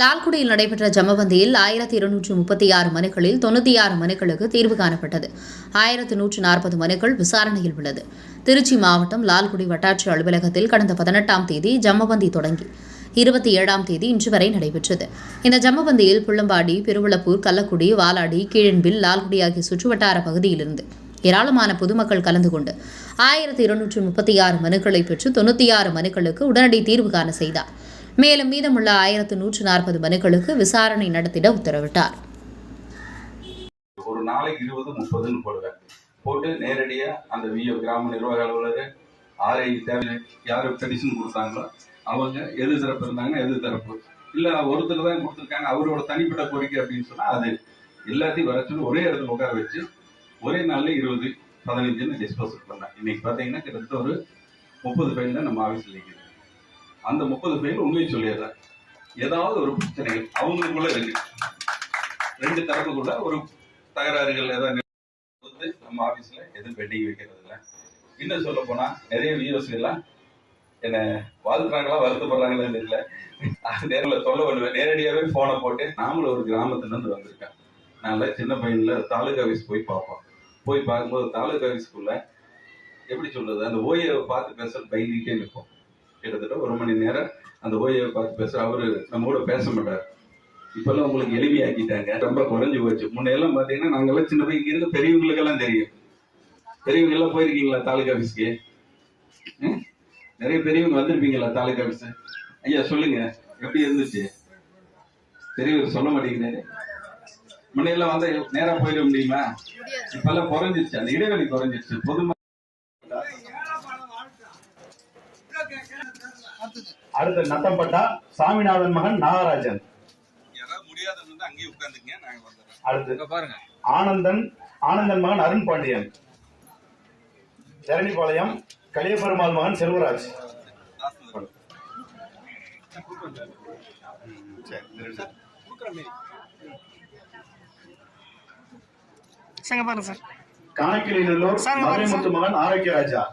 லால்குடியில் நடைபெற்ற ஜமபந்தியில் 1236 மனுக்களில் 96 மனுக்களுக்கு தீர்வு காணப்பட்டது. 1140 மனுக்கள் விசாரணையில் உள்ளது. திருச்சி மாவட்டம் லால்குடி வட்டாட்சியர் அலுவலகத்தில் கடந்த 18ஆம் தேதி ஜமபந்தி தொடங்கி 27ஆம் தேதி இன்று வரை நடைபெற்றது. இந்த ஜமபந்தியில் புள்ளம்பாடி, பெருவிளப்பூர், கள்ளக்குடி, வாலாடி, கீழன்பில், லால்குடி ஆகிய சுற்றுவட்டார பகுதியிலிருந்து ஏராளமான பொதுமக்கள் கலந்து கொண்டு 1236 மனுக்களை பெற்று 96 மனுக்களுக்கு உடனடி தீர்வு காண செய்தார். மேலும் மீதமுள்ள 1140 மனுக்களுக்கு விசாரணை நடத்திட உத்தரவிட்டார். ஒரு நாளைக்கு 20-30 போடுவேன். போட்டு நேரடியா அந்த விஓ கிராம நிர்வாக அலுவலர் ஆர்ஐ தேவை யாரு பெடிஷன் கொடுத்தாங்களோ அவங்க எது தரப்பு இருந்தாங்க, எது தரப்பு இல்ல ஒருத்தர் தான் கொடுத்துருக்காங்க அவரோட தனிப்பட்ட கோரிக்கை அப்படின்னு சொன்னா அது எல்லாத்தையும் வர சொல்லி ஒரே இடத்துல உட்கார வச்சு ஒரே நாள்ல 20-15 டிஸ்போசல் பண்ணேன். இன்னைக்கு பாத்தீங்கன்னா கிட்டத்தட்ட ஒரு 30 ஃபைல் தான் நம்ம ஆஃபீஸ்ல இருக்குது. அந்த 30 ஃபைல் உண்மையை சொல்லிடுறேன். ஏதாவது ஒரு பிரச்சனைகள் அவங்களுக்குள்ள இருக்கு, ரெண்டு தரப்புக்குள்ள ஒரு தகராறுகள் ஏதாவது நம்ம ஆபீஸ்ல எதுவும் பெண்டிங் வைக்கிறது இல்லை. இன்னும் சொல்ல போனா நிறைய வியூஸ் எல்லாம் என்ன வாழ்த்துறாங்களா வருத்தப்படுறாங்களா தெரியல. நேரில் சொல்ல பண்ணுவேன். நேரடியாவே போனை போட்டு நாமளும் ஒரு கிராமத்துல இருந்து வந்திருக்கேன். நாங்கள சின்ன பையன்ல தாலுகா ஆஃபீஸ் போய் பார்ப்போம். போய் பார்க்கும்போது தாலுகா ஆஃபீஸ்க்குள்ள எப்படி சொல்றது, அந்த ஓஏவை பார்த்து பேச பயந்துட்டே நிற்போம். கிட்டத்தட்ட 1 மணி நேரம் அந்த ஓஏவை பார்த்து பேச அவரு நம்ம கூட பேச மாட்டார். இப்பெல்லாம் உங்களுக்கு எளிமையாக்கிட்டாங்க, ரொம்ப குறைஞ்சு போச்சு. முன்னையெல்லாம் பாத்தீங்கன்னா நாங்கெல்லாம் சின்ன பையன் இருந்து பெரியவங்களுக்கெல்லாம் தெரியும். பெரியவங்க எல்லாம் போயிருக்கீங்களா தாலுகா ஆஃபீஸ்க்கு? நிறைய பெரியவங்க வந்திருப்பீங்களா தாலுகா ஆஃபீஸ்? ஐயா சொல்லுங்க, எப்படி இருந்துச்சு? பெரியவர் சொல்ல மாட்டேங்கிறாரு. முன்னையெல்லாம் வந்தா நேரா போயிட முடியுமா? இப்பெல்லாம் குறைஞ்சிருச்சு, அந்த இடைவெளி குறைஞ்சிருச்சு. பொதுமக்கள் அடுத்து நத்தம்பட்டா சாமிநாதன் மகன் நாகராஜன். அடுத்து பாருங்க ஆனந்தன் மகன் அருண் பாண்டியன். தரணிபாளையம் கலியபெருமாள் மகன் செல்வராஜ். கணக்கிலூர் மதுரைமுத்து மகன் ஆரோக்கியராஜா.